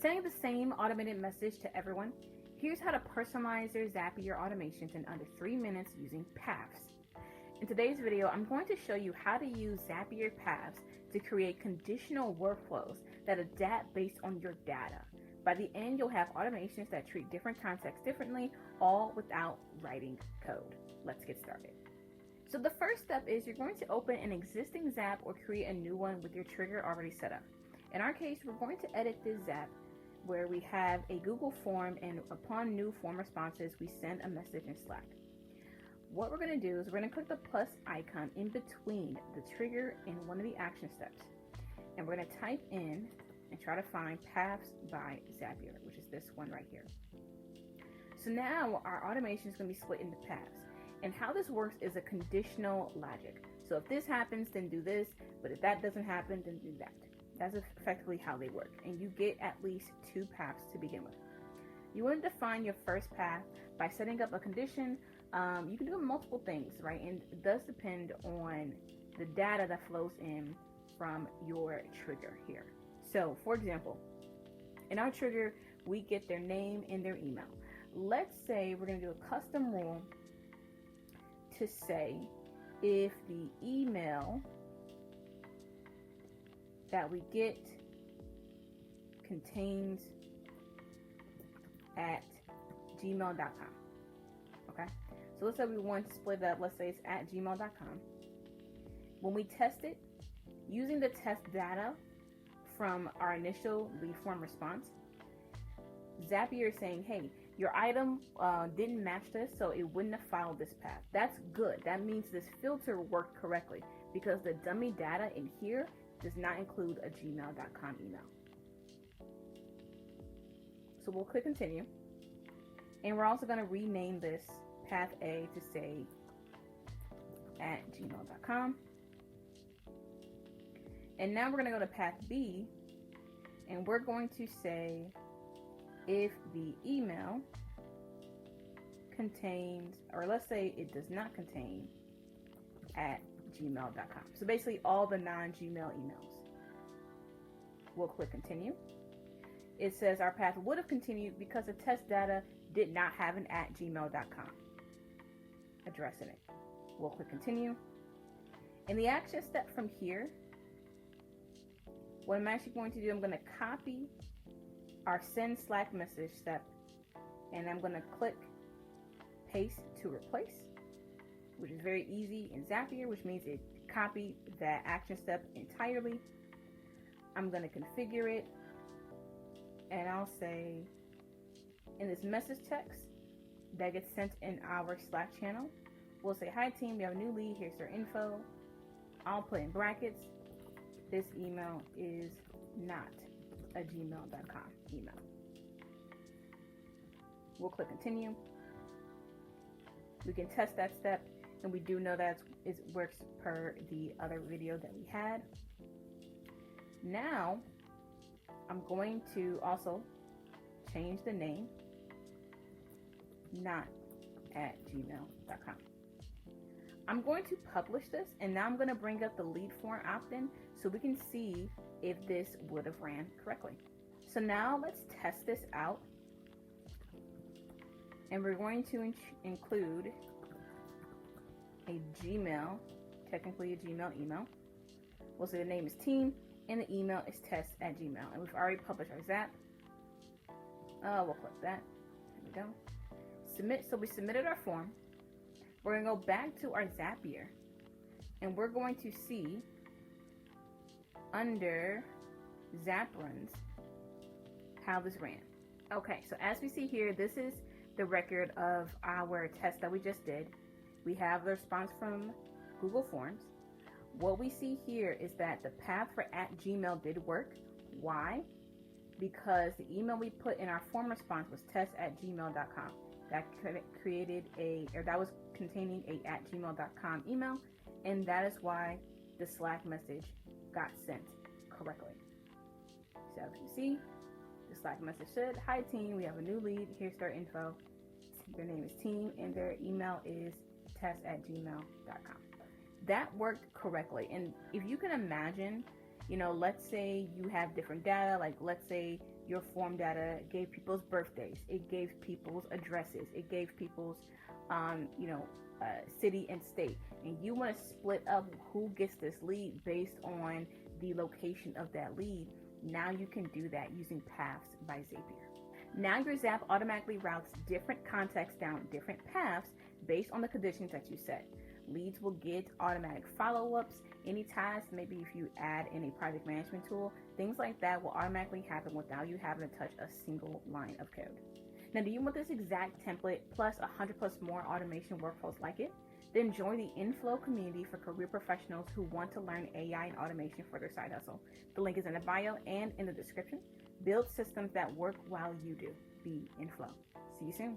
Sending the same automated message to everyone. Here's how to personalize your Zapier automations in under 3 minutes using paths. In today's video, I'm going to show you how to use Zapier paths to create conditional workflows that adapt based on your data. By the end, you'll have automations that treat different contexts differently, all without writing code. Let's get started. So the first step is you're going to open an existing Zap or create a new one with your trigger already set up. In our case, we're going to edit this Zap where we have a Google form, and upon new form responses, we send a message in Slack. What we're going to do is we're going to click the plus icon in between the trigger and one of the action steps. And we're going to type in and try to find paths by Zapier, which is this one right here. So now our automation is going to be split into paths. And how this works is a conditional logic. So if this happens, then do this. But if that doesn't happen, then do that. That's effectively how they work. And you get at least 2 paths to begin with. You want to define your first path by setting up a condition. You can do multiple things, right? And it does depend on the data that flows in from your trigger here. So for example, in our trigger, we get their name and their email. Let's say we're going to do a custom rule to say if the email that we get contains at gmail.com. Okay, so let's say we want to split it up. Let's say it's at gmail.com. When we test it, using the test data from our initial lead form response, Zapier is saying, hey, your item didn't match this, so it wouldn't have followed this path. That's good. That means this filter worked correctly because the dummy data in here does not include a gmail.com email. So we'll click continue. And we're also going to rename this path A to say at gmail.com. And now we're going to go to path B, and we're going to say if the email contains, or let's say it does not contain, at gmail.com. So basically all the non-Gmail emails. We'll click continue. It says our path would have continued because the test data did not have an at gmail.com address in it. We'll click continue. In the action step from here, what I'm actually going to do, I'm going to copy our send Slack message step, and I'm going to click paste to replace, which is very easy in Zapier, which means it copied that action step entirely. I'm going to configure it, and I'll say in this message text that gets sent in our Slack channel, we'll say, hi team, we have a new lead, here's their info. I'll put in brackets, this email is not a gmail.com email. We'll click continue. We can test that step, and we do know that it works per the other video that we had. Now, I'm going to also change the name, not at gmail.com. I'm going to publish this, and now I'm going to bring up the lead form opt-in so we can see if this would have ran correctly. So now let's test this out. And we're going to include a Gmail, technically a Gmail email. We'll say the name is team and the email is test@gmail. And we've already published our Zap. We'll click that. There we go. Submit. So we submitted our form. We're going to go back to our Zapier, and we're going to see under Zap runs how this ran. Okay, so as we see here, this is the record of our test that we just did. We have the response from Google Forms. What we see here is that the path for @Gmail did work. Why? Because the email we put in our form response was test@gmail.com. That created that was containing a @gmail.com email, and that is why the Slack message got sent correctly. So as you see, the Slack message said, hi team, we have a new lead, here's their info. Their name is team and their email is test@gmail.com. That worked correctly. And if you can imagine, Let's say you have different data, like let's say your form data gave people's birthdays, it gave people's addresses, it gave people's, city and state, and you want to split up who gets this lead based on the location of that lead. Now you can do that using Paths by Zapier. Now your Zap automatically routes different contacts down different paths based on the conditions that you set. Leads will get automatic follow-ups. Any tasks, maybe if you add in a project management tool, things like that will automatically happen without you having to touch a single line of code. Now, do you want this exact template plus 100 plus more automation workflows like it? Then join the inFlow community for career professionals who want to learn AI and automation for their side hustle. The link is in the bio and in the description. Build systems that work while you do. Be inFlow. See you soon.